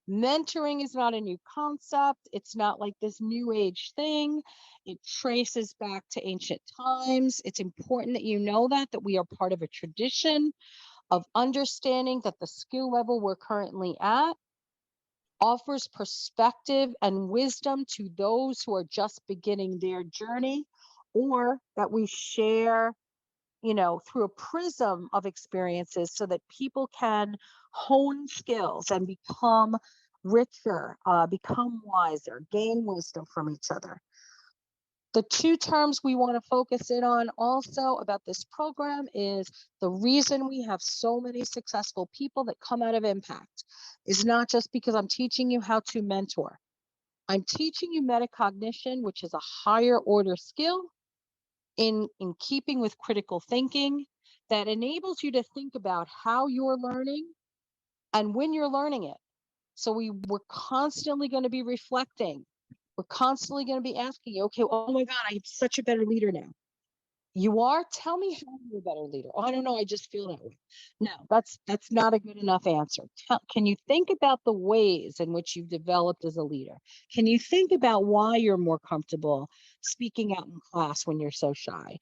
Mentoring is not a new concept. It's not like this new age thing. It traces back to ancient times. It's important that you know that we are part of a tradition of understanding that the skill level we're currently at offers perspective and wisdom to those who are just beginning their journey, or that we share, through a prism of experiences so that people can hone skills and become richer, become wiser, gain wisdom from each other. The two terms we want to focus in on also about this program is the reason we have so many successful people that come out of Impact is not just because I'm teaching you how to mentor. I'm teaching you metacognition, which is a higher order skill in keeping with critical thinking that enables you to think about how you're learning and when you're learning it. So we're constantly going to be reflecting. We're constantly going to be asking you, okay, oh my God, I'm such a better leader now. You are? Tell me how you're a better leader. Oh, I don't know. I just feel that way. No, that's not a good enough answer. Can you think about the ways in which you've developed as a leader? Can you think about why you're more comfortable speaking out in class when you're so shy?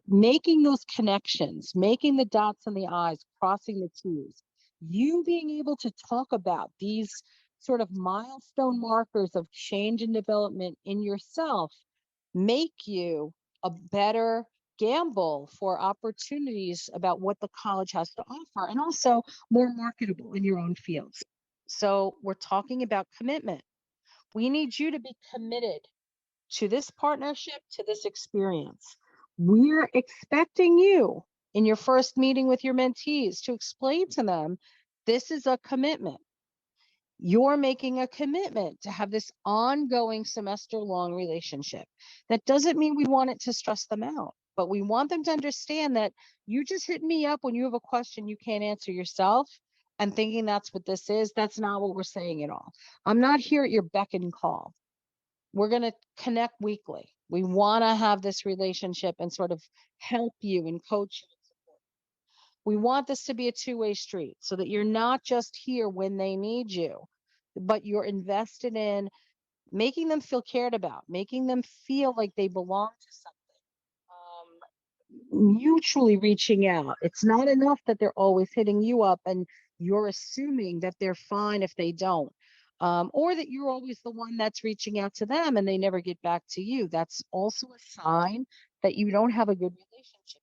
Making those connections, making the dots and the I's, crossing the T's. You being able to talk about these sort of milestone markers of change and development in yourself make you a better gamble for opportunities about what the college has to offer, and also more marketable in your own fields. So we're talking about commitment. We need you to be committed to this partnership, to this experience. We're expecting you in your first meeting with your mentees to explain to them this is a commitment. You're making a commitment to have this ongoing semester-long relationship. That doesn't mean we want it to stress them out, but we want them to understand that you just hit me up when you have a question you can't answer yourself and thinking that's what this is. That's not what we're saying at all. I'm not here at your beck and call. We're going to connect weekly. We want to have this relationship and sort of help you and coach you. We want this to be a two-way street so that you're not just here when they need you, but you're invested in making them feel cared about, making them feel like they belong to something, mutually reaching out. It's not enough that they're always hitting you up and you're assuming that they're fine if they don't. Or that you're always the one that's reaching out to them and they never get back to you. That's also a sign that you don't have a good relationship.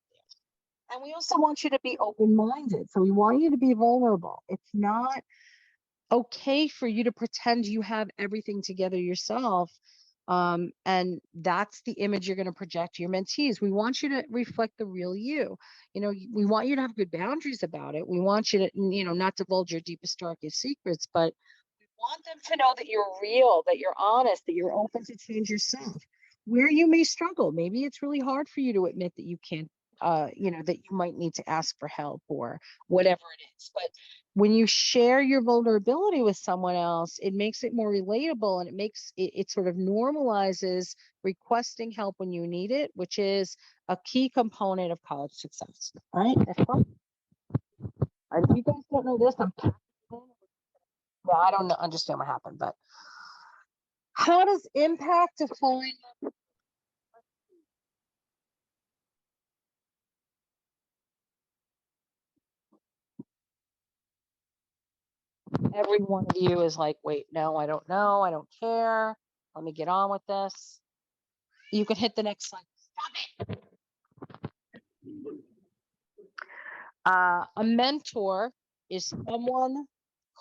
And we also want you to be open-minded. So we want you to be vulnerable. It's not okay for you to pretend you have everything together yourself. And that's the image you're going to project to your mentees. We want you to reflect the real you. We want you to have good boundaries about it. We want you to, not divulge your deepest, darkest secrets, but we want them to know that you're real, that you're honest, that you're open to change yourself. Where you may struggle, maybe it's really hard for you to admit that you can't, that you might need to ask for help or whatever it is. But when you share your vulnerability with someone else, it makes it more relatable, and it sort of normalizes requesting help when you need it, which is a key component of college success. All right. And if you guys don't know this, I don't understand what happened, but how does impact define? Every one of you is like, wait, no, I don't know. I don't care. Let me get on with this. You can hit the next slide. Stop it. A mentor is someone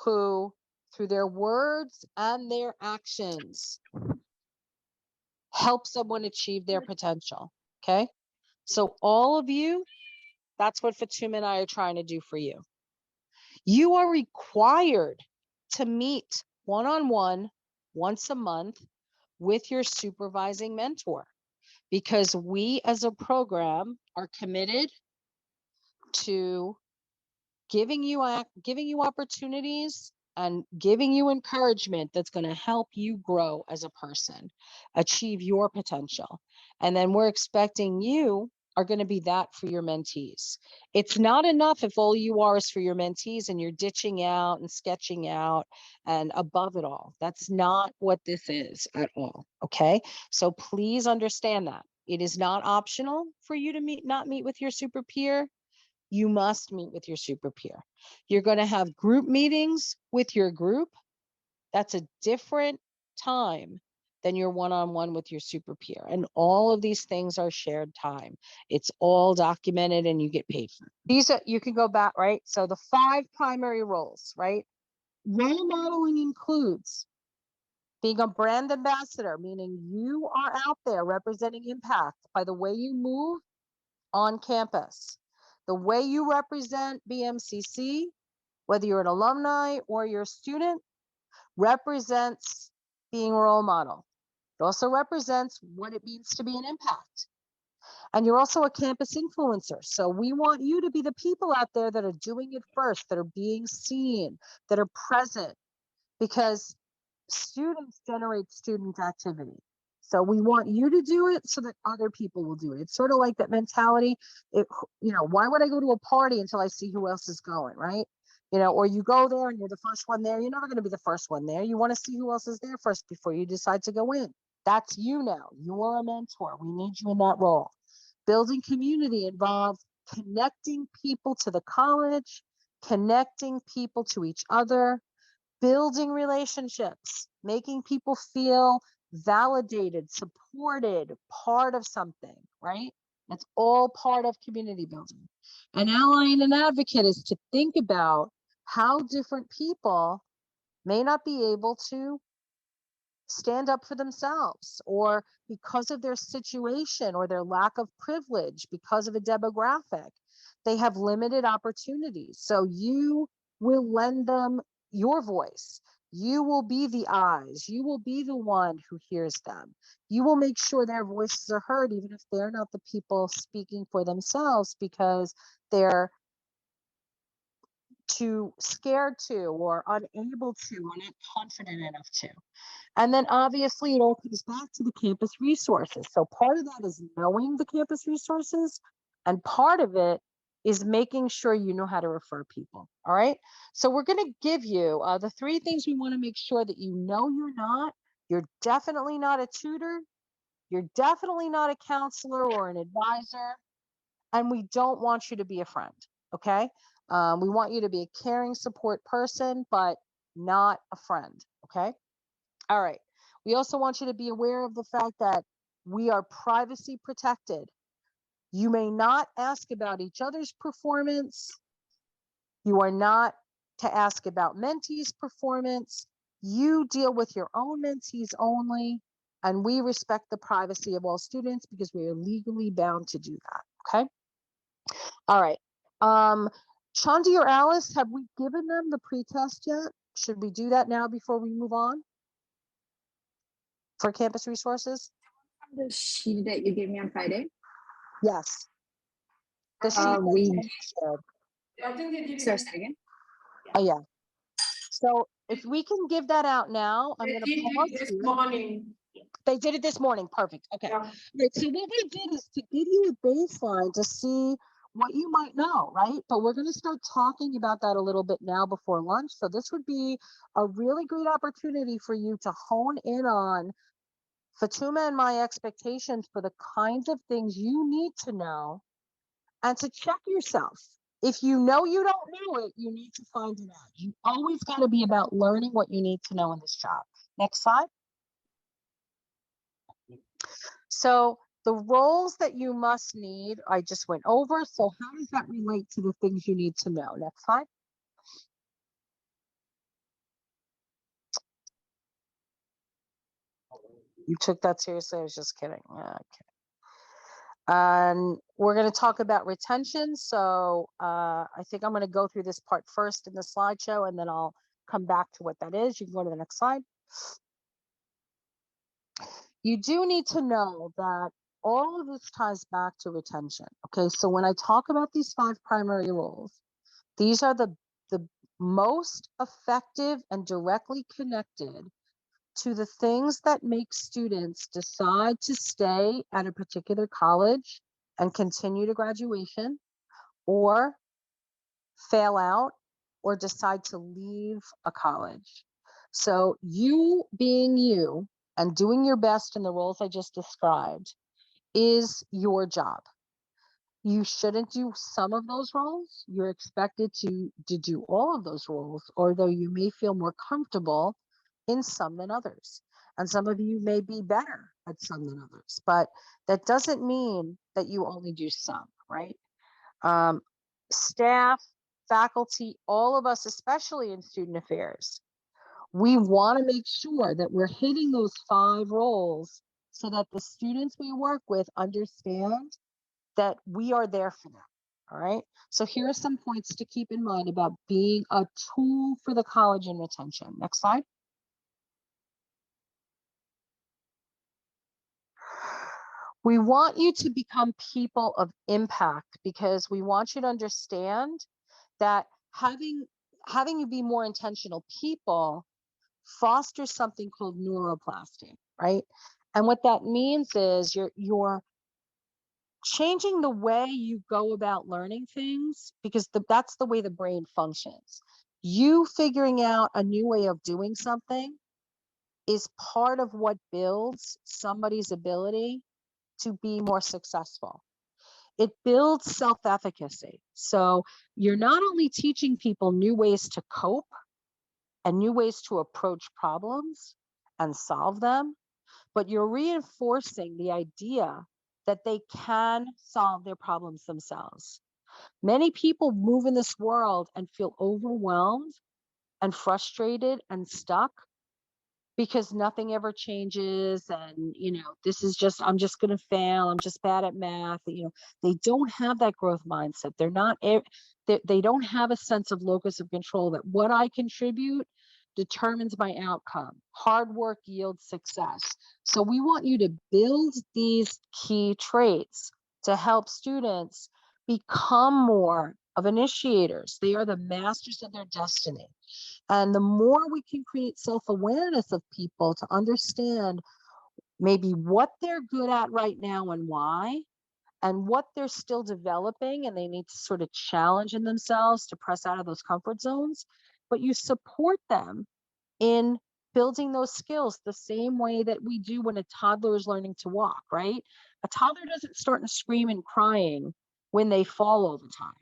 who, through their words and their actions, help someone achieve their potential. Okay. So all of you, that's what Fatuma and I are trying to do for you. You are required to meet one-on-one once a month with your supervising mentor, because we as a program are committed to giving you opportunities and giving you encouragement that's going to help you grow as a person, achieve your potential. And then we're expecting you are going to be that for your mentees. It's not enough if all you are is for your mentees and you're ditching out and sketching out and above it all. That's not what this is at all. Okay. So please understand that it is not optional for you to not meet with your super peer. You must meet with your super peer. You're going to have group meetings with your group. That's a different time than your one-on-one with your super peer. And all of these things are shared time. It's all documented and you get paid for it. These are, you can go back, right? So the 5 primary roles, right? Role modeling includes being a brand ambassador, meaning you are out there representing impact by the way you move on campus, the way you represent BMCC, whether you're an alumni or you're a student, represents being a role model. It also represents what it means to be an impact. And you're also a campus influencer. So we want you to be the people out there that are doing it first, that are being seen, that are present, because students generate student activity. So we want you to do it so that other people will do it. It's sort of like that mentality. Why would I go to a party until I see who else is going, right? Or you go there and you're the first one there. You're never going to be the first one there. You want to see who else is there first before you decide to go in. That's you now. You're a mentor. We need you in that role. Building community involves connecting people to the college, connecting people to each other, building relationships, making people feel validated, supported, part of something, right? That's all part of community building. An ally and an advocate is to think about how different people may not be able to stand up for themselves, or because of their situation or their lack of privilege, because of a demographic, they have limited opportunities. So you will lend them your voice. You will be the eyes. You will be the one who hears them. You will make sure their voices are heard, even if they're not the people speaking for themselves because they're too scared to, or unable to, or not confident enough to. And then obviously it all comes back to the campus resources. So part of that is knowing the campus resources, and part of it is making sure you know how to refer people. All right. So we're going to give you the 3 things we want to make sure that you know you're not. You're definitely not a tutor. You're definitely not a counselor or an advisor. And we don't want you to be a friend. Okay. We want you to be a caring support person, but not a friend. Okay. All right. We also want you to be aware of the fact that we are privacy protected. You may not ask about each other's performance. You are not to ask about mentees' performance. You deal with your own mentees only, and we respect the privacy of all students because we are legally bound to do that. Okay. All right. Chandi or Alice, have we given them the pretest yet? Should we do that now before we move on for campus resources? The sheet that you gave me on Friday? Yes. The sheet we shared. I think they did it. Sorry, say it again. Oh, yeah. So if we can give that out now, I'm They going did to pause it this here. morning. They did it this morning. Perfect. Okay. Yeah. Right. So what we did is to give you a baseline to see what you might know, right? But we're going to start talking about that a little bit now before lunch. So this would be a really great opportunity for you to hone in on Fatuma and my expectations for the kinds of things you need to know, and to check yourself. If you know you don't know it, you need to find it out. You always got to be about learning what you need to know in this job. Next slide. So the roles that you must need, I just went over. So how does that relate to the things you need to know? Next slide. You took that seriously? I was just kidding. Okay. And we're going to talk about retention. So I think I'm going to go through this part first in the slideshow, and then I'll come back to what that is. You can go to the next slide. You do need to know that all of this ties back to retention. Okay, so when I talk about these 5 primary roles, these are the most effective and directly connected to the things that make students decide to stay at a particular college and continue to graduation, or fail out, or decide to leave a college. So you being you and doing your best in the roles I just described is your job. You shouldn't do some of those roles. You're expected to do all of those roles, although you may feel more comfortable in some than others. And some of you may be better at some than others, but that doesn't mean that you only do some, right? Um, Staff, faculty, all of us, especially in student affairs, we want to make sure that we're hitting those 5 roles so that the students we work with understand that we are there for them. All right. So here are some points to keep in mind about being a tool for the college in retention. Next slide. We want you to become people of impact because we want you to understand that having you be more intentional people fosters something called neuroplastic, right? And what that means is you're changing the way you go about learning things because that's the way the brain functions. You figuring out a new way of doing something is part of what builds somebody's ability to be more successful. It builds self-efficacy. So you're not only teaching people new ways to cope and new ways to approach problems and solve them, but you're reinforcing the idea that they can solve their problems themselves. Many people move in this world and feel overwhelmed and frustrated and stuck because nothing ever changes, and this is just, I'm just going to fail, I'm just bad at math. They don't have that growth mindset. They don't have a sense of locus of control, that what I contribute determines my outcome. Hard work yields success. So we want you to build these key traits to help students become more of initiators. They are the masters of their destiny. And the more we can create self-awareness of people to understand maybe what they're good at right now and why, and what they're still developing and they need to sort of challenge in themselves to press out of those comfort zones, but you support them in building those skills the same way that we do when a toddler is learning to walk, right? A toddler doesn't start to scream and crying when they fall all the time.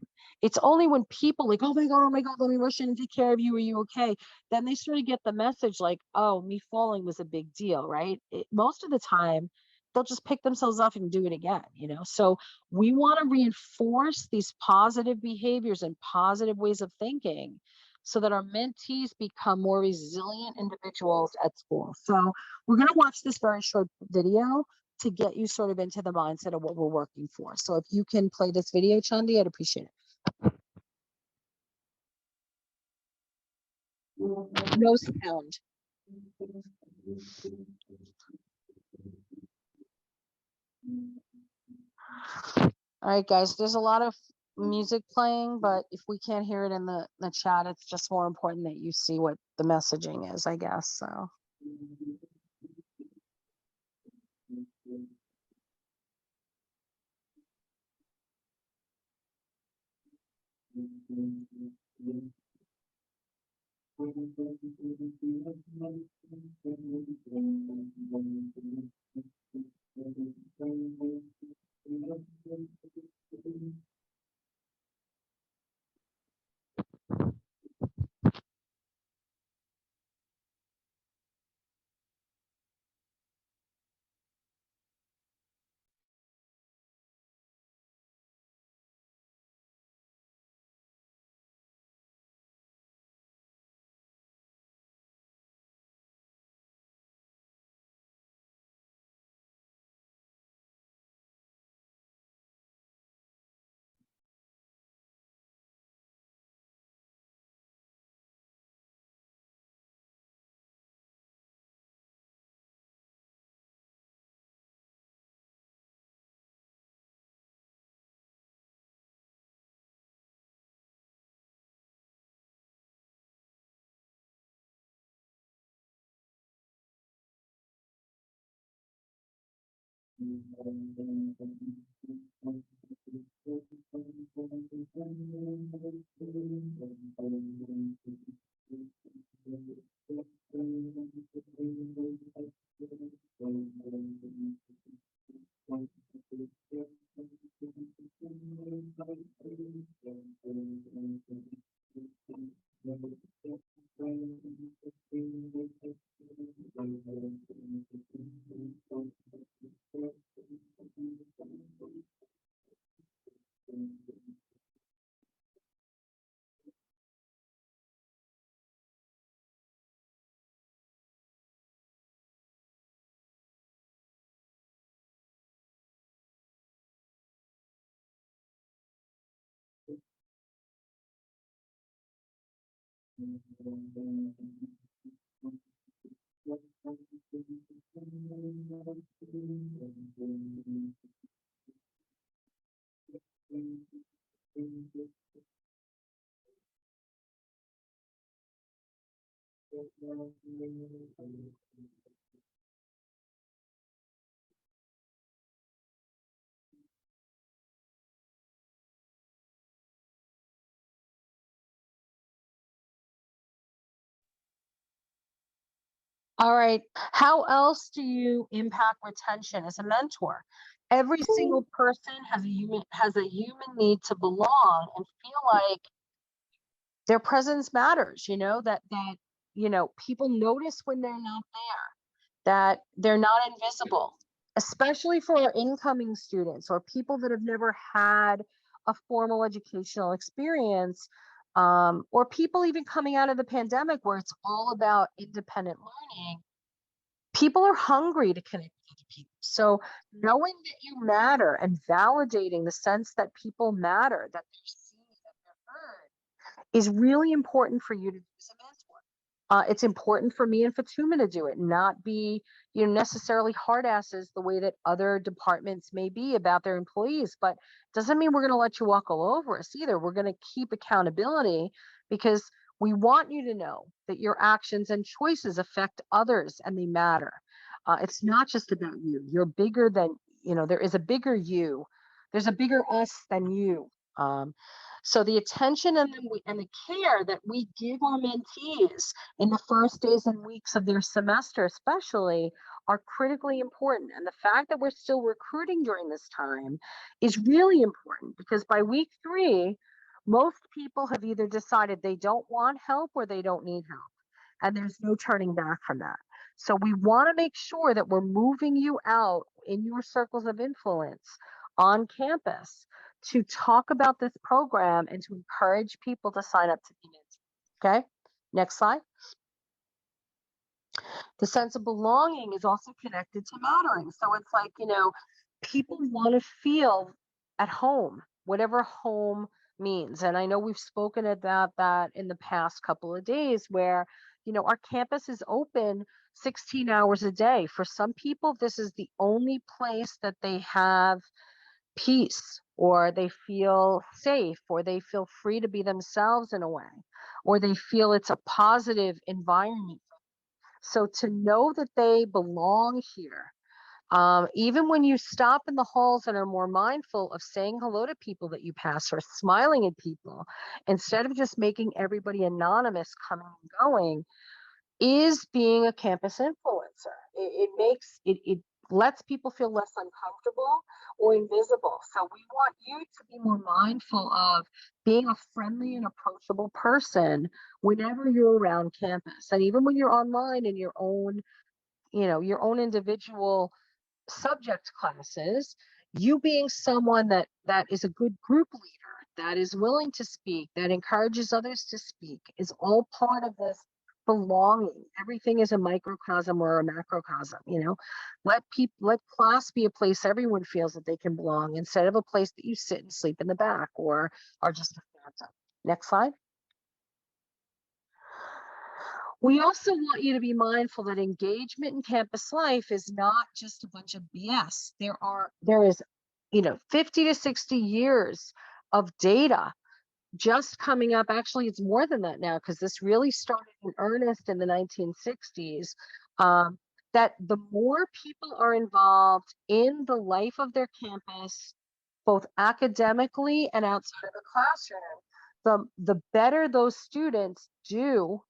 It's only when people like, oh my God, let me rush in and take care of you. Are you okay? Then they sort of get the message like, oh, me falling was a big deal, right? Most of the time, they'll just pick themselves up and do it again. So we want to reinforce these positive behaviors and positive ways of thinking so that our mentees become more resilient individuals at school. So we're going to watch this very short video to get you sort of into the mindset of what we're working for. So if you can play this video, Chandi, I'd appreciate it. No sound. All right, guys, there's a lot of music playing, but if we can't hear it in the chat, it's just more important that you see what the messaging is, I guess. So. All right. How else do you impact retention as a mentor? Every single person has a human need to belong and feel like their presence matters, people notice when they're not there, that they're not invisible, especially for our incoming students or people that have never had a formal educational experience, or people even coming out of the pandemic where it's all about independent learning. People are hungry to connect with other people. So knowing that you matter and validating the sense that people matter, that they're seen, that they're heard, is really important for you to do as a mentor. It's important for me and Fatuma to do it, not be, necessarily hard asses the way that other departments may be about their employees. But doesn't mean we're going to let you walk all over us either. We're going to keep accountability because we want you to know that your actions and choices affect others and they matter. It's not just about you. You're bigger than, there is a bigger you. There's a bigger us than you. So the attention and the care that we give our mentees in the first days and weeks of their semester, especially, are critically important. And the fact that we're still recruiting during this time is really important because by week 3, most people have either decided they don't want help or they don't need help. And there's no turning back from that. So we want to make sure that we're moving you out in your circles of influence on campus to talk about this program and to encourage people to sign up to be mentors. Okay, next slide. The sense of belonging is also connected to mattering. So it's like, people want to feel at home, whatever home means. And I know we've spoken about that in the past couple of days where, our campus is open 16 hours a day. For some people, this is the only place that they have peace or they feel safe or they feel free to be themselves in a way or they feel it's a positive environment. So to know that they belong here, even when you stop in the halls and are more mindful of saying hello to people that you pass or smiling at people instead of just making everybody anonymous coming and going, is being a campus influencer. It lets people feel less uncomfortable or invisible. So we want you to be more mindful of being a friendly and approachable person whenever you're around campus. And even when you're online in your own individual subject classes, you being someone that is a good group leader, that is willing to speak, that encourages others to speak, is all part of this belonging. Everything is a microcosm or a macrocosm. Let class be a place everyone feels that they can belong instead of a place that you sit and sleep in the back or are just a phantom. Next slide. We also want you to be mindful that engagement in campus life is not just a bunch of BS. There is 50 to 60 years of data just coming up. Actually, it's more than that now because this really started in earnest in the 1960s. that the more people are involved in the life of their campus, both academically and outside of the classroom, the better those students do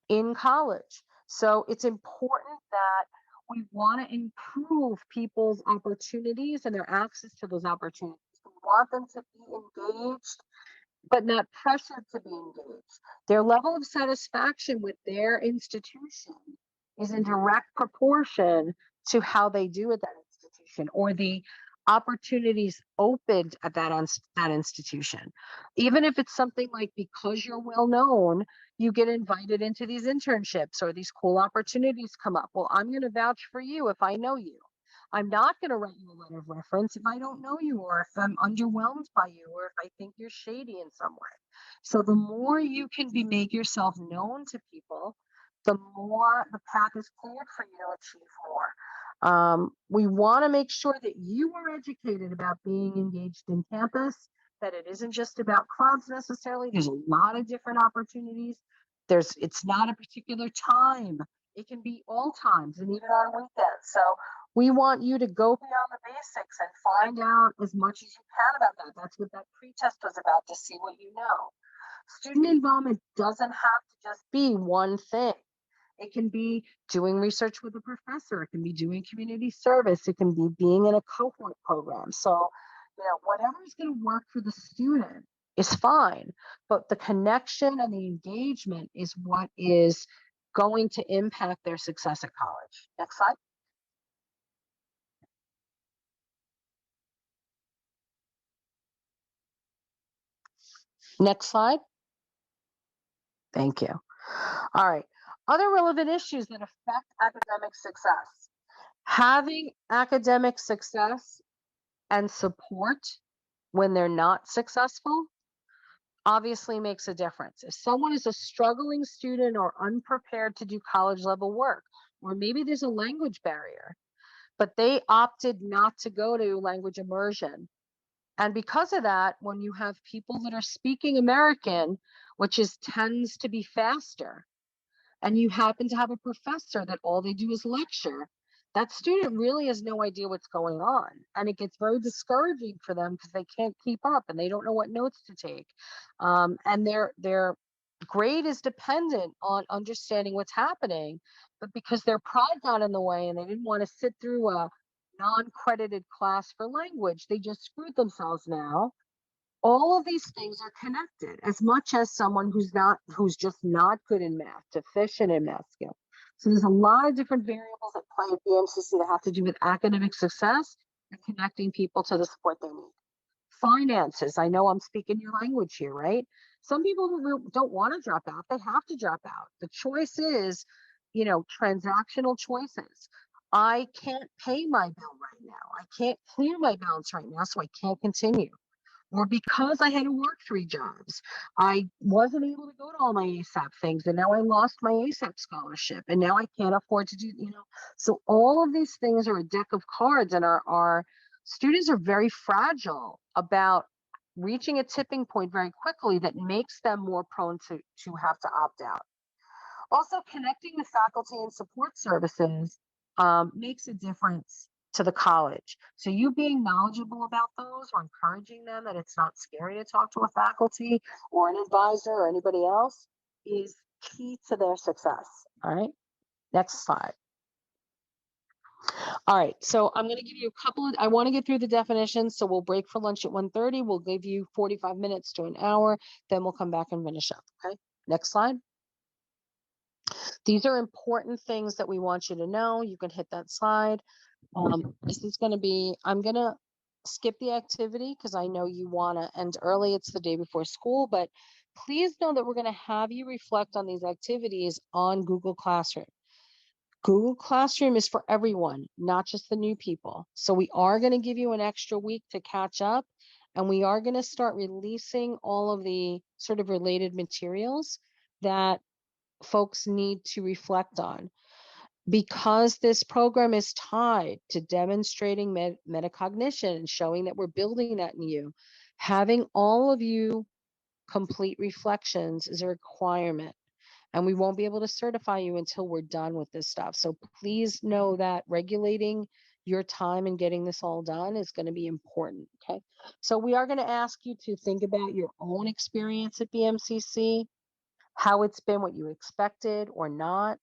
in college. So it's important that we want to improve people's opportunities and their access to those opportunities. We want them to be engaged, but not pressured to be engaged. Their level of satisfaction with their institution is in direct proportion to how they do at that institution or the opportunities opened at that institution. Even if it's something like because you're well known, you get invited into these internships or these cool opportunities come up. Well, I'm going to vouch for you if I know you. I'm not going to write you a letter of reference if I don't know you or if I'm underwhelmed by you or if I think you're shady in some way. So the more you can make yourself known to people, the more the path is cleared for you to achieve more. We want to make sure that you are educated about being engaged in campus, that it isn't just about clubs necessarily. There's a lot of different opportunities. It's not a particular time. It can be all times and even on weekends. So we want you to go beyond the basics and find out as much as you can about that. That's what that pre-test was about, to see what you know. Student involvement doesn't have to just be one thing. It can be doing research with a professor. It can be doing community service. It can be being in a cohort program. So, whatever is going to work for the student is fine. But the connection and the engagement is what is going to impact their success at college. Next slide. Next slide. Thank you. All right. Other relevant issues that affect academic success. Having academic success and support when they're not successful obviously makes a difference. If someone is a struggling student or unprepared to do college level work, or maybe there's a language barrier, but they opted not to go to language immersion. And because of that, when you have people that are speaking American, which tends to be faster, and you happen to have a professor that all they do is lecture, that student really has no idea what's going on. And it gets very discouraging for them because they can't keep up and they don't know what notes to take. And their grade is dependent on understanding what's happening. But because their pride got in the way and they didn't want to sit through a non-credited class for language, they just screwed themselves now. All of these things are connected as much as someone who's just not good in math, deficient in math skill. So there's a lot of different variables at play at BMCC that have to do with academic success and connecting people to the support they need. Finances. I know I'm speaking your language here, right? Some people who don't want to drop out, they have to drop out. The choice is, transactional choices. I can't pay my bill right now. I can't clear my balance right now, so I can't continue. Or because I had to work 3 jobs, I wasn't able to go to all my ASAP things, and now I lost my ASAP scholarship, and now I can't afford to do, So all of these things are a deck of cards, and our students are very fragile about reaching a tipping point very quickly that makes them more prone to have to opt out. Also, connecting with faculty and support services makes a difference to the college. So you being knowledgeable about those or encouraging them that it's not scary to talk to a faculty or an advisor or anybody else is key to their success. All right. Next slide. All right. So I'm going to give you I want to get through the definitions. So we'll break for lunch at 1:30. We'll give you 45 minutes to an hour. Then we'll come back and finish up. Okay. Next slide. These are important things that we want you to know. You can hit that slide. This is going to be, I'm going to skip the activity because I know you want to end early. It's the day before school, but please know that we're going to have you reflect on these activities on Google Classroom. Google Classroom is for everyone, not just the new people. So we are going to give you an extra week to catch up, and we are going to start releasing all of the sort of related materials that folks need to reflect on. Because this program is tied to demonstrating metacognition and showing that we're building that in you, having all of you complete reflections is a requirement. and we won't be able to certify you until we're done with this stuff. So please know that regulating your time and getting this all done is going to be important. Okay. So we are going to ask you to think about your own experience at BMCC, how it's been, what you expected or not,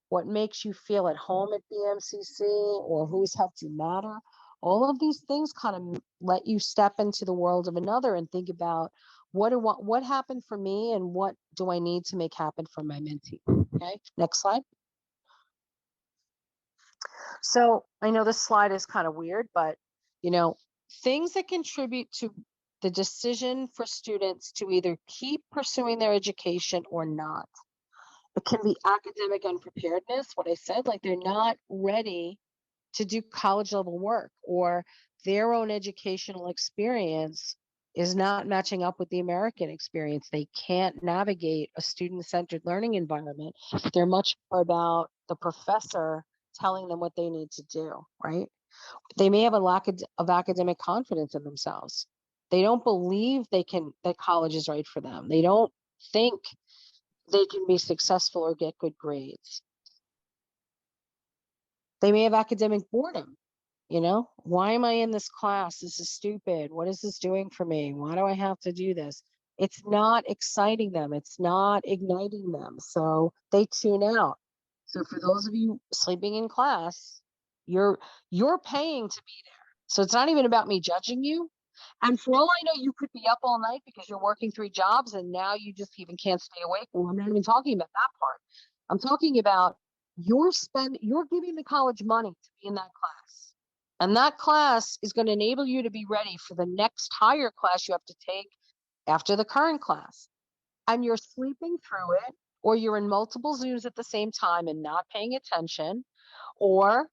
what makes you feel at home at BMCC, or who's helped you matter. All of these things kind of let you step into the world of another and think about what happened for me and what do I need to make happen for my mentee. Okay, next slide. So I know this slide is kind of weird, but things that contribute to the decision for students to either keep pursuing their education or not. It can be academic unpreparedness, what I said, like they're not ready to do college level work, or their own educational experience is not matching up with the American experience. They can't navigate a student centered learning environment. They're much more about the professor telling them what they need to do, right? They may have a lack of academic confidence in themselves. They don't believe that college is right for them. They don't think they can be successful or get good grades. They may have academic boredom. Why am I in this class? This is stupid. What is this doing for me? Why do I have to do this? It's not exciting them. It's not igniting them. So they tune out. So for those of you sleeping in class, you're paying to be there. So it's not even about me judging you. And for all I know, you could be up all night because you're working 3 jobs and now you just even can't stay awake. Well, I'm not even talking about that part. I'm talking about you're giving the college money to be in that class. And that class is going to enable you to be ready for the next higher class you have to take after the current class. And you're sleeping through it, or you're in multiple Zooms at the same time and not paying attention, or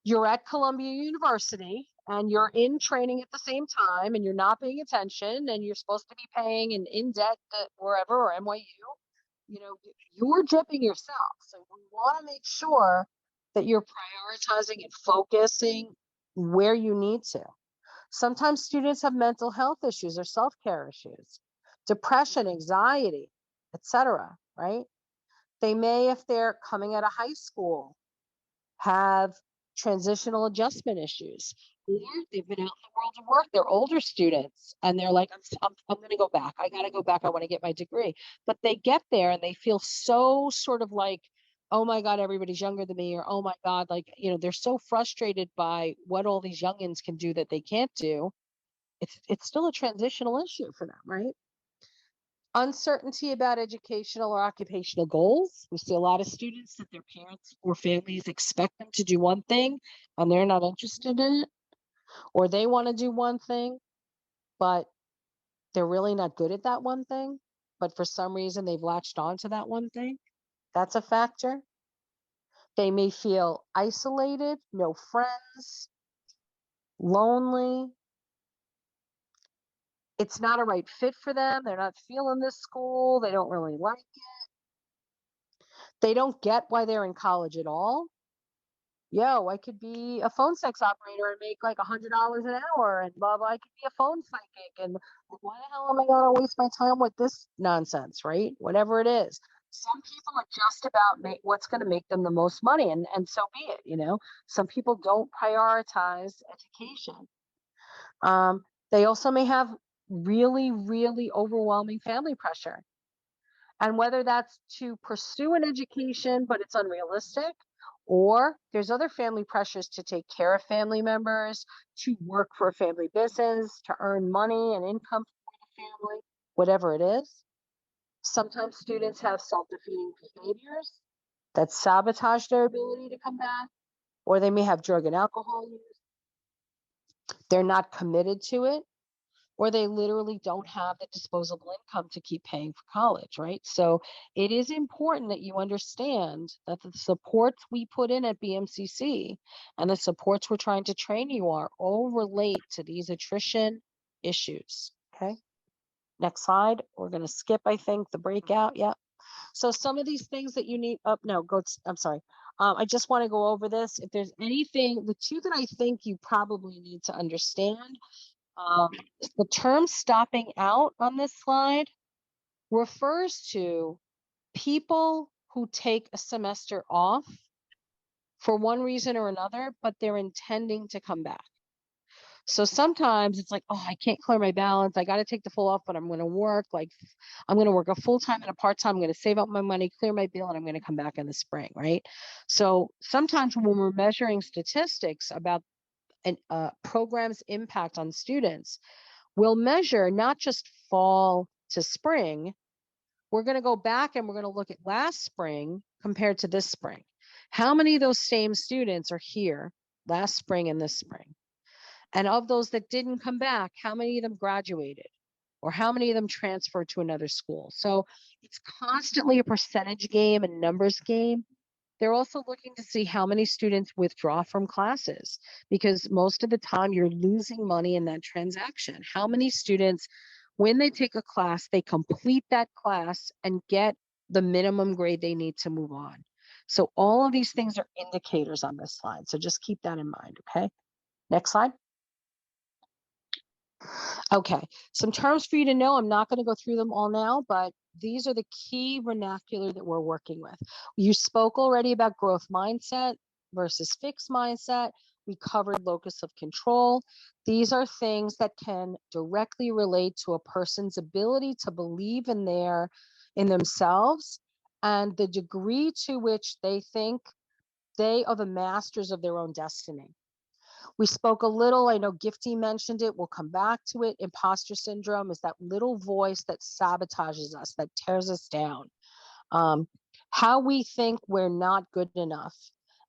you're at Columbia University and you're in training at the same time and you're not paying attention and you're supposed to be paying and in debt wherever, or NYU, you're dripping yourself. So we want to make sure that you're prioritizing and focusing where you need to. Sometimes students have mental health issues or self-care issues, depression, anxiety, etc., right? They may, if they're coming out of high school, have transitional adjustment issues, or they've been out in the world of work. They're older students and they're like, I'm going to go back. I got to go back. I want to get my degree. But they get there and they feel so sort of like, oh my God, everybody's younger than me, or oh my God, like, they're so frustrated by what all these youngins can do that they can't do. It's still a transitional issue for them, right? Uncertainty about educational or occupational goals. We see a lot of students that their parents or families expect them to do one thing and they're not interested in it, or they want to do one thing, but they're really not good at that one thing. But for some reason, they've latched on to that one thing. That's a factor. They may feel isolated, no friends, lonely. It's not a right fit for them. They're not feeling this school. They don't really like it. They don't get why they're in college at all. Yo, I could be a phone sex operator and make like $100 an hour, and blah blah. I could be a phone psychic, and why the hell am I gonna waste my time with this nonsense, right? Whatever it is. Some people are just about what's going to make them the most money, and so be it. Some people don't prioritize education. They also may have really, really overwhelming family pressure, and whether that's to pursue an education, but it's unrealistic, or there's other family pressures to take care of family members, to work for a family business, to earn money and income for the family, whatever it is. Sometimes students have self-defeating behaviors that sabotage their ability to come back, or they may have drug and alcohol use. They're not committed to it, or they literally don't have the disposable income to keep paying for college, right? So it is important that you understand that the supports we put in at BMCC and the supports we're trying to train you are all relate to these attrition issues, okay? Next slide. We're going to skip, I think, the breakout. Yeah. So some of these things that you need up. No, I'm sorry. I just want to go over this. If there's anything, the two that I think you probably need to understand, the term stopping out on this slide refers to people who take a semester off for one reason or another, but they're intending to come back. So sometimes it's like, oh, I can't clear my balance. I got to take the full off, but I'm going to work. Like, I'm going to work a full time and a part time. I'm going to save up my money, clear my bill, and I'm going to come back in the spring, right? So sometimes when we're measuring statistics about an program's impact on students, we'll measure not just fall to spring. We're going to go back and we're going to look at last spring compared to this spring. How many of those same students are here last spring and this spring? And of those that didn't come back, how many of them graduated? Or how many of them transferred to another school? So it's constantly a percentage game and numbers game. They're also looking to see how many students withdraw from classes, because most of the time you're losing money in that transaction. How many students, when they take a class, they complete that class and get the minimum grade they need to move on. So all of these things are indicators on this slide. So just keep that in mind, okay? Next slide. Okay, some terms for you to know. I'm not going to go through them all now, but these are the key vernacular that we're working with. You spoke already about growth mindset versus fixed mindset. We covered locus of control. These are things that can directly relate to a person's ability to believe in themselves and the degree to which they think they are the masters of their own destiny. We spoke a little, I know Gifty mentioned it, we'll come back to it. Imposter syndrome is that little voice that sabotages us, that tears us down. How we think we're not good enough,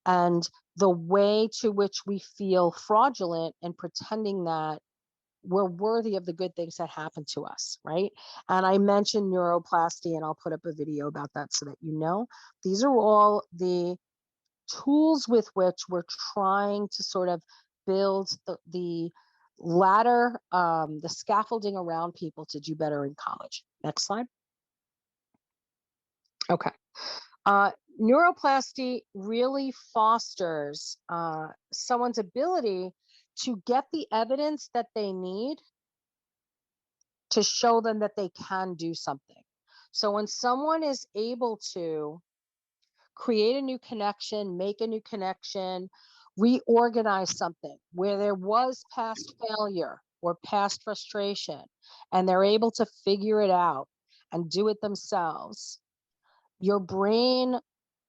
and the way to which we feel fraudulent and pretending that we're worthy of the good things that happen to us, right? And I mentioned neuroplasty, and I'll put up a video about that so that you know. These are all the tools with which we're trying to sort of build the ladder, the scaffolding around people to do better in college. Next slide. Okay. Neuroplasty really fosters someone's ability to get the evidence that they need to show them that they can do something. So when someone is able to create a new connection, make a new connection, reorganize something where there was past failure or past frustration, and they're able to figure it out and do it themselves, your brain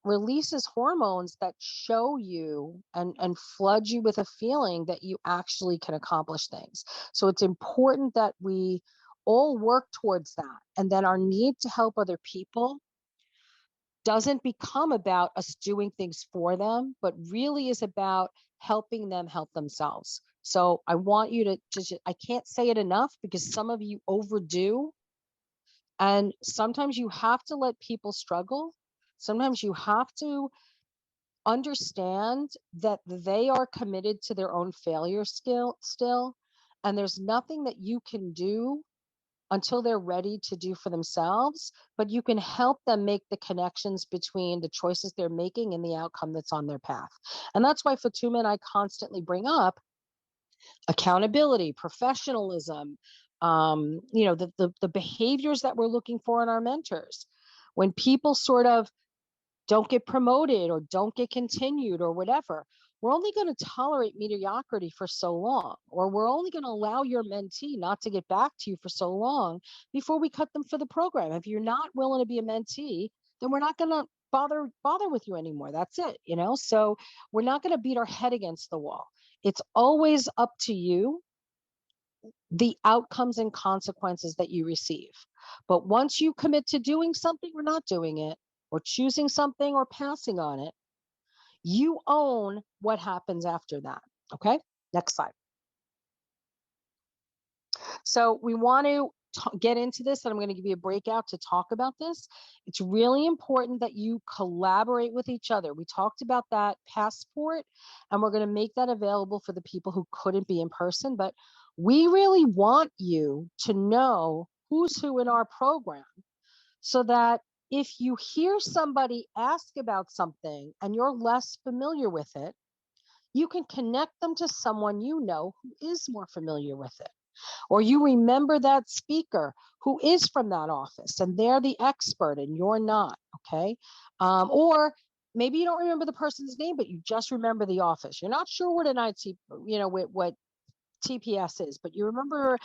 releases hormones that show you and flood you with a feeling that you actually can accomplish things. So it's important that we all work towards that. And then our need to help other people doesn't become about us doing things for them, but really is about helping them help themselves. So I want you to just, I can't say it enough because some of you overdo. And sometimes you have to let people struggle. Sometimes you have to understand that they are committed to their own failure still. And there's nothing that you can do until they're ready to do for themselves, but you can help them make the connections between the choices they're making and the outcome that's on their path. And that's why Fatuma and I constantly bring up accountability, professionalism, the behaviors that we're looking for in our mentors. When people sort of don't get promoted or don't get continued or whatever, we're only going to tolerate mediocrity for so long, or we're only going to allow your mentee not to get back to you for so long before we cut them for the program. If you're not willing to be a mentee, then we're not going to bother with you anymore. That's it, So we're not going to beat our head against the wall. It's always up to you, the outcomes and consequences that you receive. But once you commit to doing something or not doing it, or choosing something or passing on it, you own what happens after that. Okay, next slide. So we want to get into this, and I'm going to give you a breakout to talk about this. It's really important that you collaborate with each other. We talked about that passport, and we're going to make that available for the people who couldn't be in person, but we really want you to know who's who in our program, so that if you hear somebody ask about something and you're less familiar with it, you can connect them to someone you know who is more familiar with it. Or you remember that speaker who is from that office and they're the expert and you're not, okay? Or maybe you don't remember the person's name, but you just remember the office. You're not sure what an IT, what TPS is, but you remember,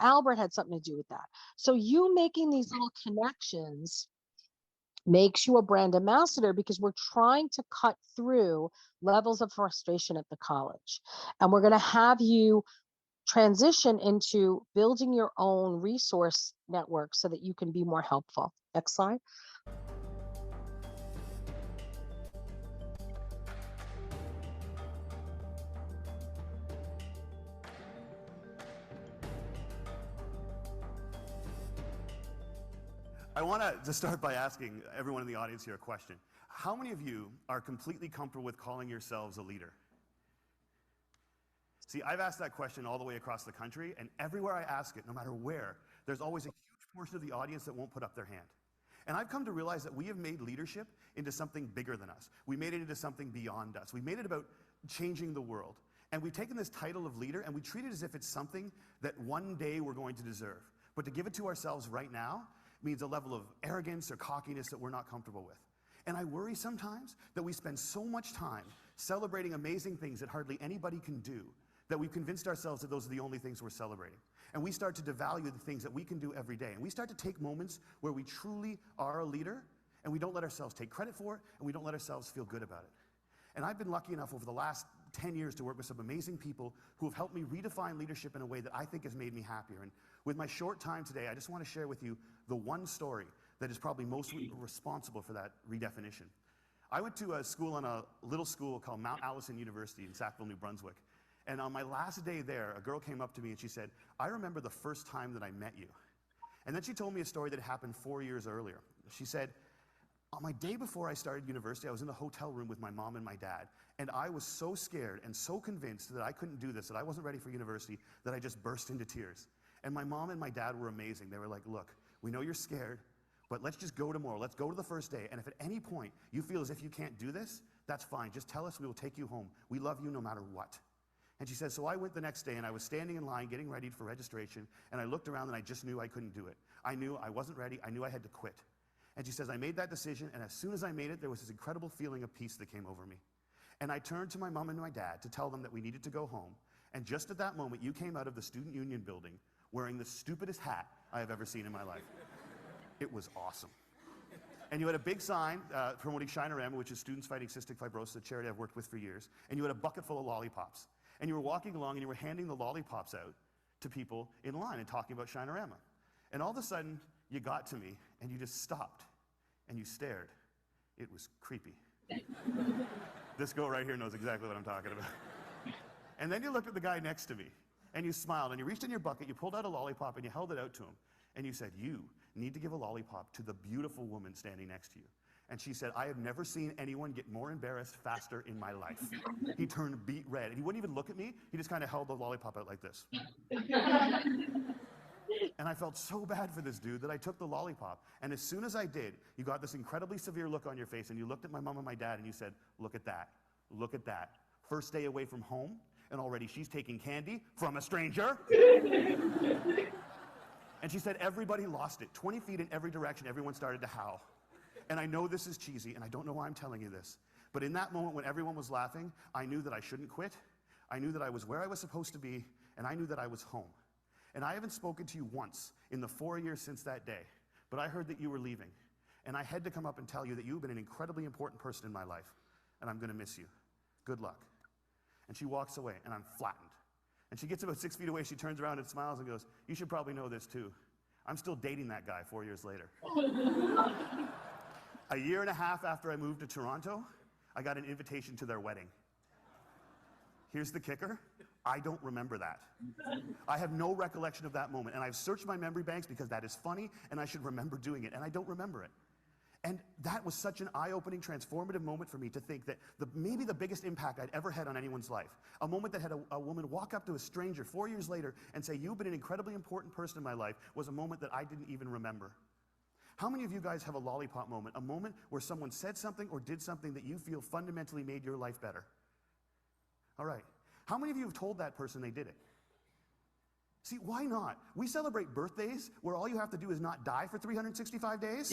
Albert had something to do with that. So you making these little connections makes you a brand ambassador because we're trying to cut through levels of frustration at the college. And we're going to have you transition into building your own resource network so that you can be more helpful. Next slide. I want to start by asking everyone in the audience here a question. How many of you are completely comfortable with calling yourselves a leader? See, I've asked that question all the way across the country, and everywhere I ask it, no matter where, there's always a huge portion of the audience that won't put up their hand. And I've come to realize that we have made leadership into something bigger than us. We made it into something beyond us. We made it about changing the world. And we've taken this title of leader and we treat it as if it's something that one day we're going to deserve. But to give it to ourselves right now means a level of arrogance or cockiness that we're not comfortable with. And I worry sometimes that we spend so much time celebrating amazing things that hardly anybody can do that we've convinced ourselves that those are the only things we're celebrating. And we start to devalue the things that we can do every day. And we start to take moments where we truly are a leader and we don't let ourselves take credit for it and we don't let ourselves feel good about it. And I've been lucky enough over the last 10 years to work with some amazing people who have helped me redefine leadership in a way that I think has made me happier. And with my short time today, I just want to share with you the one story that is probably most responsible for that redefinition. I went to a school on a little school called Mount Allison University in Sackville, New Brunswick. And on my last day there, a girl came up to me and she said, "I remember the first time that I met you." And then she told me a story that happened 4 years earlier. She said, "On my day before I started university, I was in the hotel room with my mom and my dad, and I was so scared and so convinced that I couldn't do this, that I wasn't ready for university, that I just burst into tears. And my mom and my dad were amazing. They were like, 'Look, we know you're scared, but let's just go tomorrow. Let's go to the first day. And if at any point you feel as if you can't do this, that's fine. Just tell us, we will take you home. We love you no matter what.'" And she says, so I went the next day and I was standing in line getting ready for registration, and I looked around and I just knew I couldn't do it. I knew I wasn't ready. I knew I had to quit. And she says, I made that decision, and as soon as I made it, there was this incredible feeling of peace that came over me. And I turned to my mom and my dad to tell them that we needed to go home. And just at that moment, you came out of the Student Union building wearing the stupidest hat I have ever seen in my life. It was awesome. And you had a big sign promoting Shinorama, which is Students Fighting Cystic Fibrosis, a charity I've worked with for years. And you had a bucket full of lollipops. And you were walking along and you were handing the lollipops out to people in line and talking about Shinorama. And all of a sudden, you got to me and you just stopped and you stared. It was creepy. This girl right here knows exactly what I'm talking about. And then you looked at the guy next to me and you smiled and you reached in your bucket, you pulled out a lollipop and you held it out to him. And you said, "You need to give a lollipop to the beautiful woman standing next to you." And she said, "I have never seen anyone get more embarrassed faster in my life." He turned beet red, and he wouldn't even look at me. He just kind of held the lollipop out like this. And I felt so bad for this dude that I took the lollipop. And as soon as I did, you got this incredibly severe look on your face, and you looked at my mom and my dad, and you said, "Look at that. Look at that. First day away from home, and already she's taking candy from a stranger." And she said everybody lost it. 20 feet in every direction, everyone started to howl. And I know this is cheesy, and I don't know why I'm telling you this, but in that moment when everyone was laughing, I knew that I shouldn't quit. I knew that I was where I was supposed to be, and I knew that I was home. And I haven't spoken to you once in the 4 years since that day, but I heard that you were leaving. And I had to come up and tell you that you've been an incredibly important person in my life, and I'm going to miss you. Good luck. And she walks away, and I'm flattened. And she gets about 6 feet away, she turns around and smiles and goes, "You should probably know this too. I'm still dating that guy 4 years later." A year and a half after I moved to Toronto, I got an invitation to their wedding. Here's the kicker. I don't remember that. I have no recollection of that moment. And I've searched my memory banks because that is funny and I should remember doing it. And I don't remember it. And that was such an eye-opening, transformative moment for me to think that maybe the biggest impact I'd ever had on anyone's life, a moment that had a woman walk up to a stranger 4 years later and say, "You've been an incredibly important person in my life," was a moment that I didn't even remember. How many of you guys have a lollipop moment, a moment where someone said something or did something that you feel fundamentally made your life better? All right. How many of you have told that person they did it? See, why not? We celebrate birthdays where all you have to do is not die for 365 days.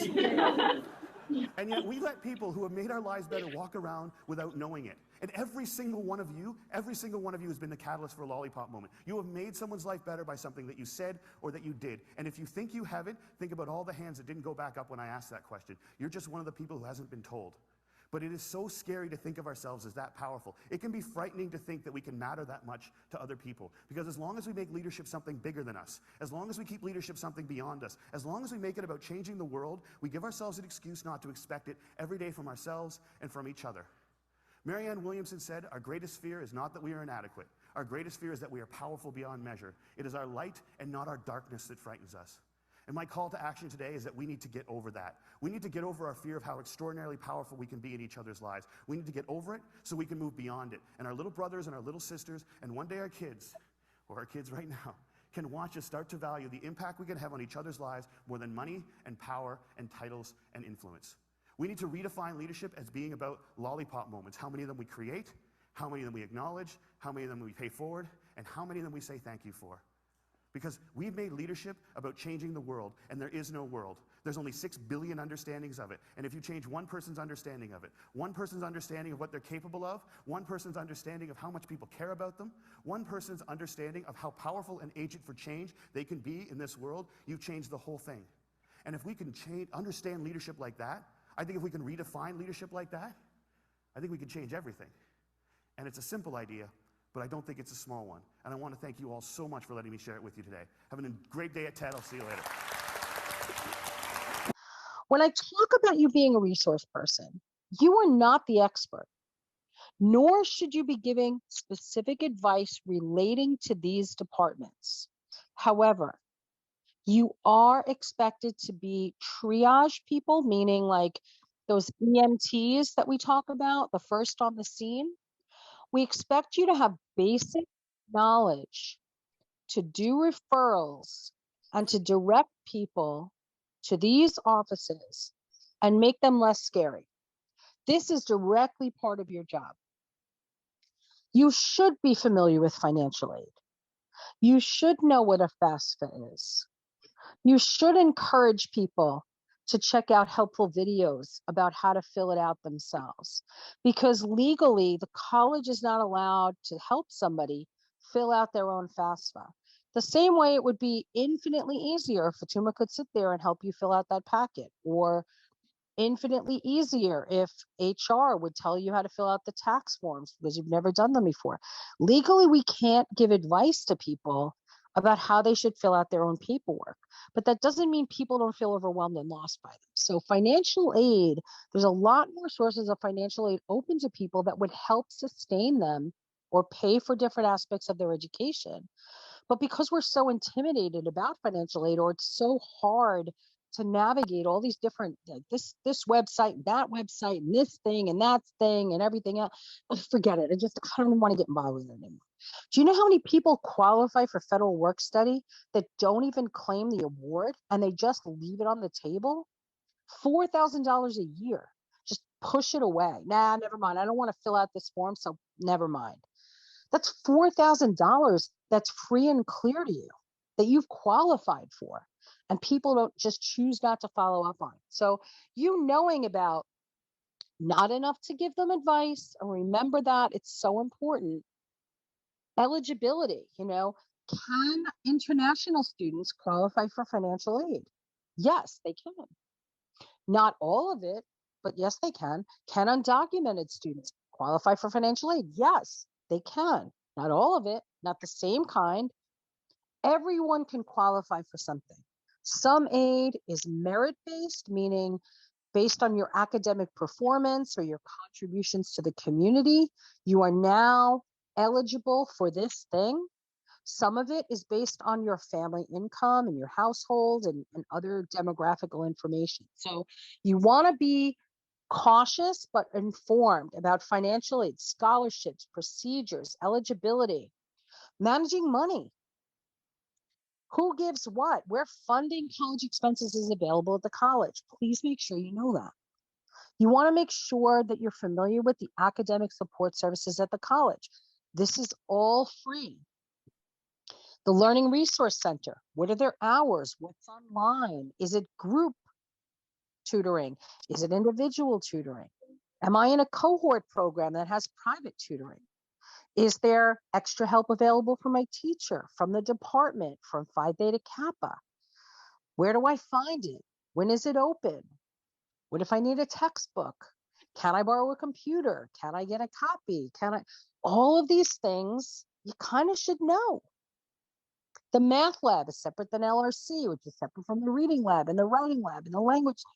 And yet we let people who have made our lives better walk around without knowing it. And every single one of you has been the catalyst for a lollipop moment. You have made someone's life better by something that you said or that you did. And if you think you haven't, think about all the hands that didn't go back up when I asked that question. You're just one of the people who hasn't been told. But it is so scary to think of ourselves as that powerful. It can be frightening to think that we can matter that much to other people. Because as long as we make leadership something bigger than us, as long as we keep leadership something beyond us, as long as we make it about changing the world, we give ourselves an excuse not to expect it every day from ourselves and from each other. Marianne Williamson said, our greatest fear is not that we are inadequate. Our greatest fear is that we are powerful beyond measure. It is our light and not our darkness that frightens us. And my call to action today is that we need to get over that. We need to get over our fear of how extraordinarily powerful we can be in each other's lives. We need to get over it so we can move beyond it. And our little brothers and our little sisters, and one day our kids, or our kids right now, can watch us start to value the impact we can have on each other's lives more than money and power and titles and influence. We need to redefine leadership as being about lollipop moments. How many of them we create, how many of them we acknowledge, how many of them we pay forward, and how many of them we say thank you for. Because we've made leadership about changing the world, and there is no world. There's only 6 billion understandings of it. And if you change one person's understanding of it, one person's understanding of what they're capable of, one person's understanding of how much people care about them, one person's understanding of how powerful an agent for change they can be in this world, you've changed the whole thing. And if we can understand leadership like that, I think if we can redefine leadership like that, I think we can change everything. And it's a simple idea, but I don't think it's a small one. And I want to thank you all so much for letting me share it with you today. Have a great day at TED. I'll see you later. When I talk about you being a resource person, you are not the expert, nor should you be giving specific advice relating to these departments. However, you are expected to be triage people, meaning like those EMTs that we talk about, the first on the scene. We expect you to have basic knowledge to do referrals and to direct people to these offices and make them less scary. This is directly part of your job. You should be familiar with financial aid. You should know what a FAFSA is. You should encourage people to check out helpful videos about how to fill it out themselves. Because legally, the college is not allowed to help somebody fill out their own FAFSA. The same way it would be infinitely easier if Fatuma could sit there and help you fill out that packet, or infinitely easier if HR would tell you how to fill out the tax forms because you've never done them before. Legally, we can't give advice to people about how they should fill out their own paperwork. But that doesn't mean people don't feel overwhelmed and lost by them. So financial aid, there's a lot more sources of financial aid open to people that would help sustain them or pay for different aspects of their education. But because we're so intimidated about financial aid, or it's so hard to navigate all these different, like this website, that website, and this thing and that thing and everything else, forget it. I don't want to get involved with it anymore. Do you know how many people qualify for federal work study that don't even claim the award and they just leave it on the table? $4,000 a year. Just push it away. Nah, never mind. I don't want to fill out this form, so never mind. That's $4,000 that's free and clear to you that you've qualified for. And people don't just choose not to follow up on it. So you knowing about not enough to give them advice, and remember that it's so important. Eligibility, can international students qualify for financial aid? Yes, they can. Not all of it, but yes, they can. Can undocumented students qualify for financial aid? Yes, they can. Not all of it, not the same kind. Everyone can qualify for something. Some aid is merit-based, meaning based on your academic performance or your contributions to the community, you are now eligible for this thing. Some of it is based on your family income and your household and other demographical information. So you want to be cautious but informed about financial aid, scholarships, procedures, eligibility, managing money. Who gives what? Where funding college expenses is available at the college. Please make sure you know that. You want to make sure that you're familiar with the academic support services at the college. This is all free. The Learning Resource Center, what are their hours? What's online? Is it group tutoring? Is it individual tutoring? Am I in a cohort program that has private tutoring? Is there extra help available for my teacher, from the department, from Phi Theta Kappa? Where do I find it? When is it open? What if I need a textbook? Can I borrow a computer? Can I get a copy? All of these things you kind of should know. The math lab is separate than LRC, which is separate from the reading lab and the writing lab and the language lab.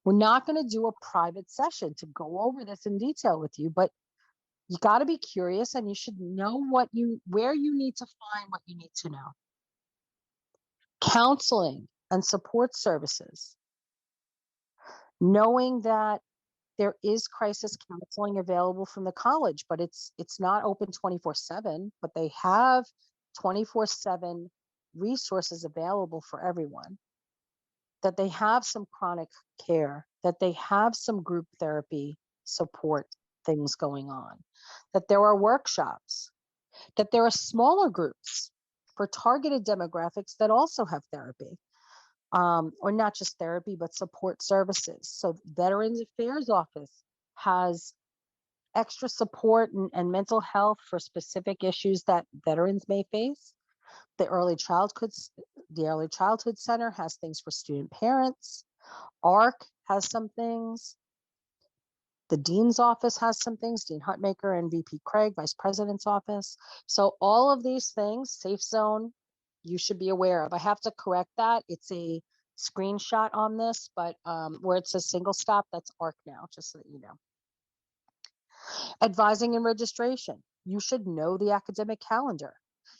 We're not going to do a private session to go over this in detail with you, but you got to be curious, and you should know where you need to find what you need to know. Counseling and support services. Knowing that there is crisis counseling available from the college, but it's not open 24/7, but they have 24/7 resources available for everyone. That they have some chronic care, that they have some group therapy support things going on, that there are workshops, that there are smaller groups for targeted demographics that also have therapy, or not just therapy, but support services. So Veterans Affairs Office has extra support and mental health for specific issues that veterans may face. The Early Childhood Center has things for student parents. ARC has some things. The Dean's office has some things, Dean Hutmaker and VP Craig, Vice President's office. So all of these things, Safe Zone, you should be aware of. I have to correct that. It's a screenshot on this, but where it says single stop, that's ARC now, just so that you know. Advising and registration. You should know the academic calendar.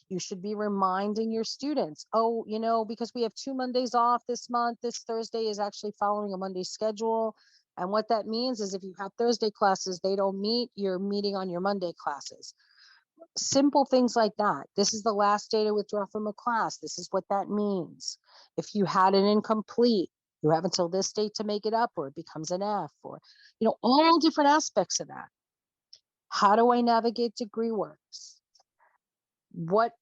You should be reminding your students, oh, because we have 2 Mondays off this month, this Thursday is actually following a Monday schedule. And what that means is if you have Thursday classes, they don't meet, you're meeting on your Monday classes. Simple things like that. This is the last day to withdraw from a class. This is what that means. If you had an incomplete, you have until this date to make it up, or it becomes an F, or, all different aspects of that. How do I navigate DegreeWorks? What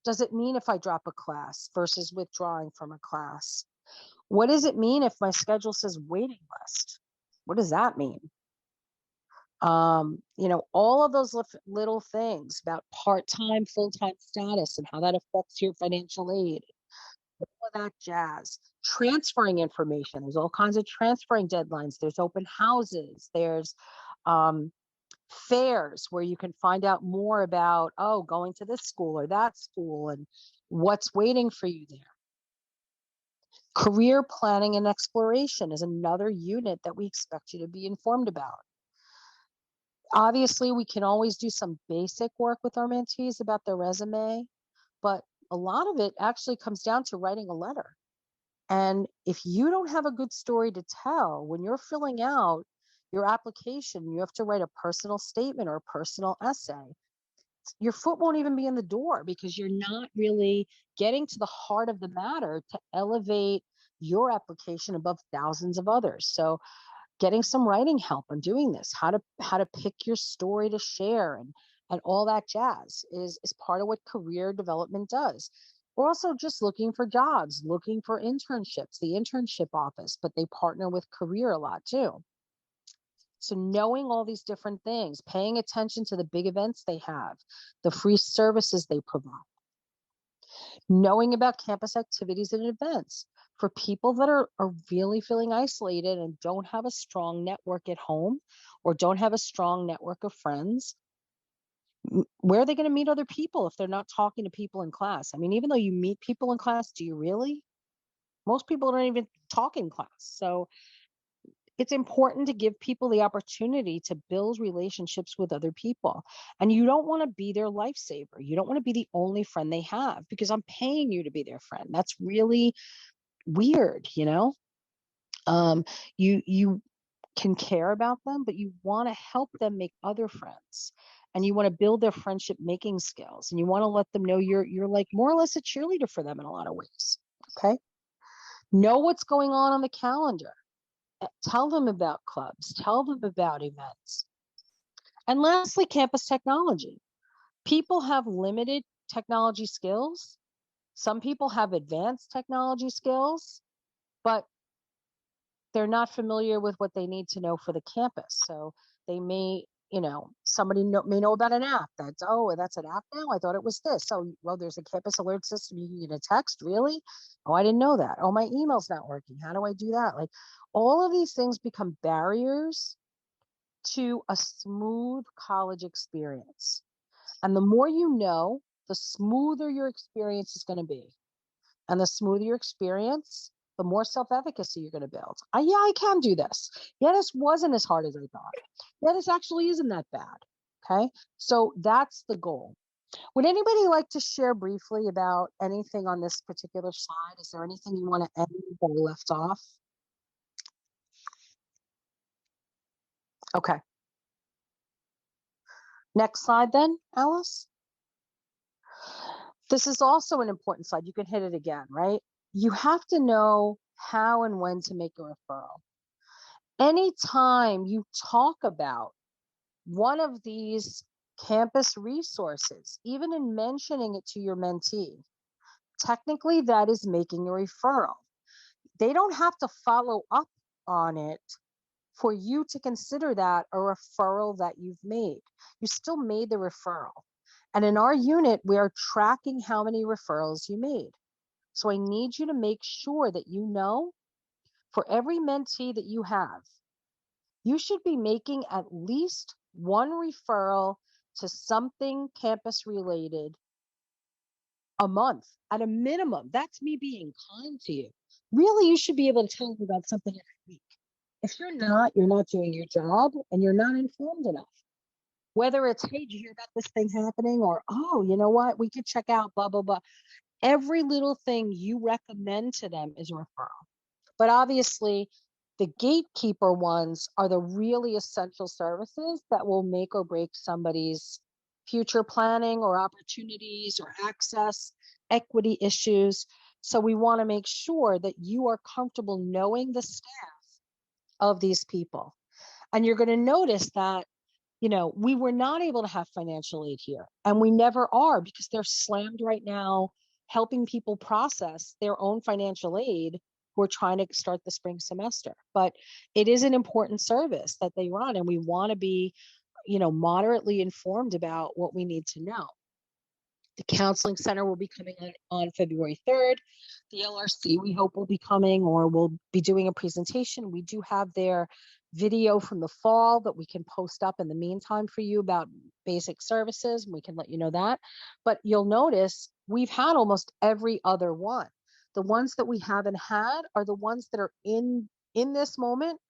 does it mean if I drop a class versus withdrawing from a class? What does it mean if my schedule says waiting list? What does that mean? All of those little things about part-time, full-time status and how that affects your financial aid, all of that jazz. Transferring information. There's all kinds of transferring deadlines. There's open houses. There's fairs where you can find out more about, going to this school or that school and what's waiting for you there. Career planning and exploration is another unit that we expect you to be informed about. Obviously, we can always do some basic work with our mentees about their resume, but a lot of it actually comes down to writing a letter. And if you don't have a good story to tell, when you're filling out your application, you have to write a personal statement or a personal essay. Your foot won't even be in the door because you're not really getting to the heart of the matter to elevate your application above thousands of others. So getting some writing help on doing this, how to pick your story to share and all that jazz is part of what career development does. We're also just looking for jobs, looking for internships, the internship office, but they partner with Career a lot too. So knowing all these different things, paying attention to the big events they have, the free services they provide, knowing about campus activities and events. For people that are really feeling isolated and don't have a strong network at home or don't have a strong network of friends, where are they going to meet other people if they're not talking to people in class? I mean, even though you meet people in class, do you really? Most people don't even talk in class. So it's important to give people the opportunity to build relationships with other people. And you don't want to be their lifesaver. You don't want to be the only friend they have because I'm paying you to be their friend. That's really weird, you can care about them, but you want to help them make other friends, and you want to build their friendship making skills, and you want to let them know you're like more or less a cheerleader for them in a lot of ways. Okay, know what's going on the calendar. Tell them about clubs, tell them about events. And lastly, campus technology. People have limited technology skills. Some people have advanced technology skills, but they're not familiar with what they need to know for the campus. So they may, somebody may know about an app that's, oh, that's an app now. I thought it was this. So, well, there's a campus alert system. You can get a text. Really? Oh, I didn't know that. Oh, my email's not working. How do I do that? Like, all of these things become barriers to a smooth college experience. And the more you know, the smoother your experience is going to be. And the smoother your experience, the more self-efficacy you're going to build. Yeah, I can do this. Yeah, this wasn't as hard as I thought. Yeah, this actually isn't that bad. Okay. So that's the goal. Would anybody like to share briefly about anything on this particular slide? Is there anything you want to end that we left off? Okay. Next slide then, Alice. This is also an important slide. You can hit it again, right? You have to know how and when to make a referral. Anytime you talk about one of these campus resources, even in mentioning it to your mentee, technically that is making a referral. They don't have to follow up on it for you to consider that a referral that you've made. You still made the referral. And in our unit, we are tracking how many referrals you made. So I need you to make sure that you know for every mentee that you have, you should be making at least one referral to something campus related a month at a minimum. That's me being kind to you. Really, you should be able to tell me about something every week. If you're not doing your job and you're not informed enough. Whether it's, hey, did you hear about this thing happening? Or, oh, you know what? We could check out blah, blah, blah. Every little thing you recommend to them is a referral. But obviously, the gatekeeper ones are the really essential services that will make or break somebody's future planning or opportunities or access, equity issues. So we want to make sure that you are comfortable knowing the staff of these people. And you're going to notice that, we were not able to have financial aid here, and we never are, because they're slammed right now helping people process their own financial aid who are trying to start the spring semester. But it is an important service that they run, and we want to be, moderately informed about what we need to know. The counseling center will be coming on February 3rd. The LRC, we hope, will be coming, or will be doing a presentation. We do have their video from the fall that we can post up in the meantime for you about basic services, and we can let you know that. But you'll notice we've had almost every other one. The ones that we haven't had are the ones that are in this moment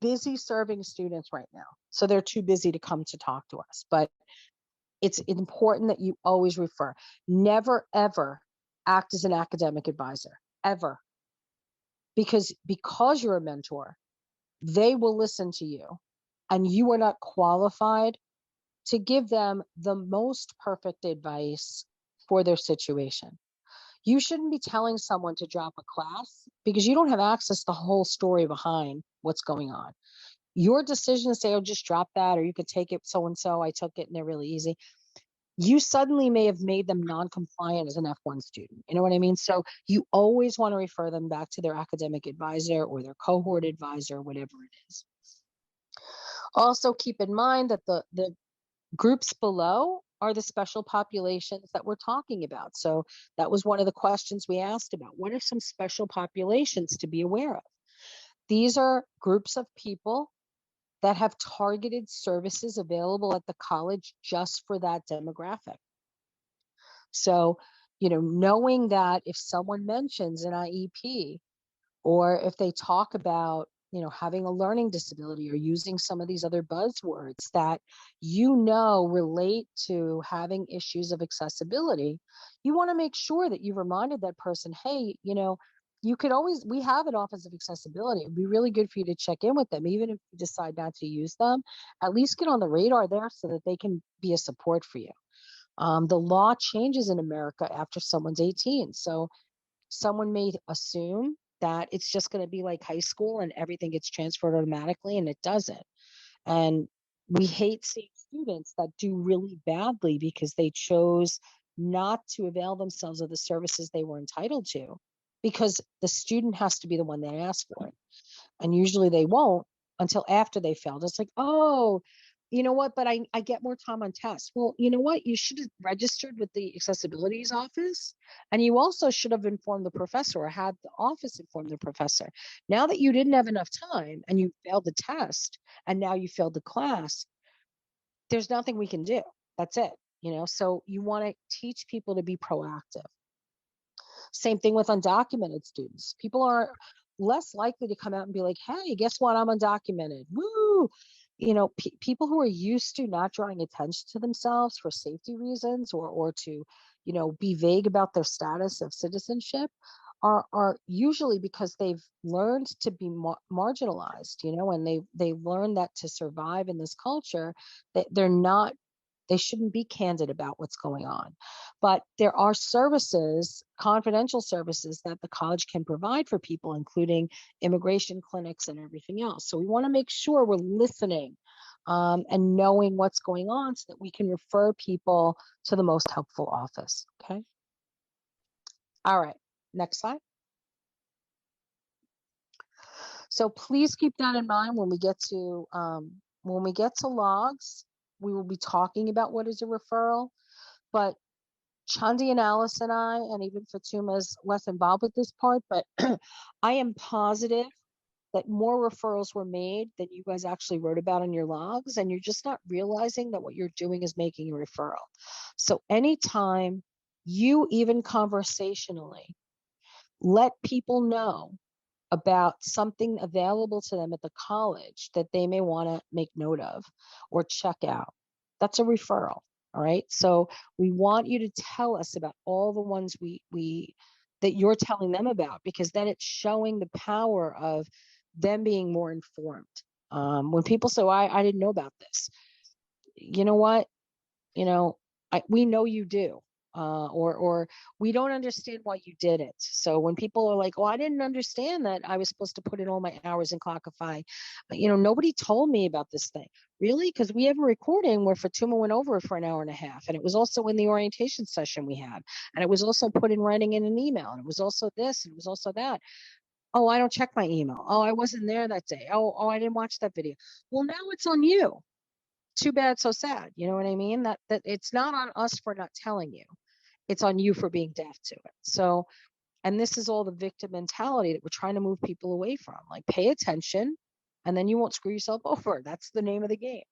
busy serving students right now. So they're too busy to come to talk to us. But it's important that you always refer. Never, ever act as an academic advisor, ever. Because you're a mentor, they will listen to you, and you are not qualified to give them the most perfect advice for their situation. You shouldn't be telling someone to drop a class because you don't have access to the whole story behind what's going on. Your decision to say, oh, just drop that, or you could take it so-and-so, I took it and they're really easy. You suddenly may have made them non-compliant as an F1 student. You know what I mean? So you always want to refer them back to their academic advisor or their cohort advisor, whatever it is. Also keep in mind that the groups below are the special populations that we're talking about. So that was one of the questions we asked about. What are some special populations to be aware of? These are groups of people that have targeted services available at the college just for that demographic. So, knowing that if someone mentions an IEP, or if they talk about, having a learning disability or using some of these other buzzwords that relate to having issues of accessibility, you want to make sure that you reminded that person, hey, you could always, we have an Office of Accessibility. It'd be really good for you to check in with them, even if you decide not to use them. At least get on the radar there so that they can be a support for you. The law changes in America after someone's 18. So someone may assume that it's just going to be like high school and everything gets transferred automatically, and it doesn't. And we hate seeing students that do really badly because they chose not to avail themselves of the services they were entitled to, because the student has to be the one that asks for it. And usually they won't until after they failed. It's like, oh, you know what, but I get more time on tests. Well, you know what? You should have registered with the accessibilities office, and you also should have informed the professor or had the office inform the professor. Now that you didn't have enough time and you failed the test and now you failed the class, there's nothing we can do. That's it. So you want to teach people to be proactive. Same thing with undocumented students. People are less likely to come out and be like, hey, guess what? I'm undocumented. Woo! People who are used to not drawing attention to themselves for safety reasons or to, be vague about their status of citizenship are usually because they've learned to be marginalized, and they've learned that to survive in this culture, that they shouldn't be candid about what's going on. But there are services, confidential services, that the college can provide for people, including immigration clinics and everything else. So we want to make sure we're listening and knowing what's going on so that we can refer people to the most helpful office. Okay. All right. Next slide. So please keep that in mind when we get to logs. We will be talking about what is a referral, but Chandi and Alice and I, and even Fatuma is less involved with this part, but I am positive that more referrals were made than you guys actually wrote about in your logs, and you're just not realizing that what you're doing is making a referral. So anytime you even conversationally let people know about something available to them at the college that they may want to make note of or check out, that's a referral. All right. So we want you to tell us about all the ones that you're telling them about, because then it's showing the power of them being more informed. When people say, I didn't know about this, you know what? We know you do. Or we don't understand why you did it. So when people are like, I didn't understand that I was supposed to put in all my hours in Clockify. Nobody told me about this thing. Really? Because we have a recording where Fatuma went over it for an hour and a half. And it was also in the orientation session we had. And it was also put in writing in an email. And it was also this, and it was also that. Oh, I don't check my email. Oh, I wasn't there that day. Oh, I didn't watch that video. Well, now it's on you. Too bad, so sad. You know what I mean? That it's not on us for not telling you. It's on you for being deaf to it. So, and this is all the victim mentality that we're trying to move people away from. Like, pay attention, and then you won't screw yourself over. That's the name of the game.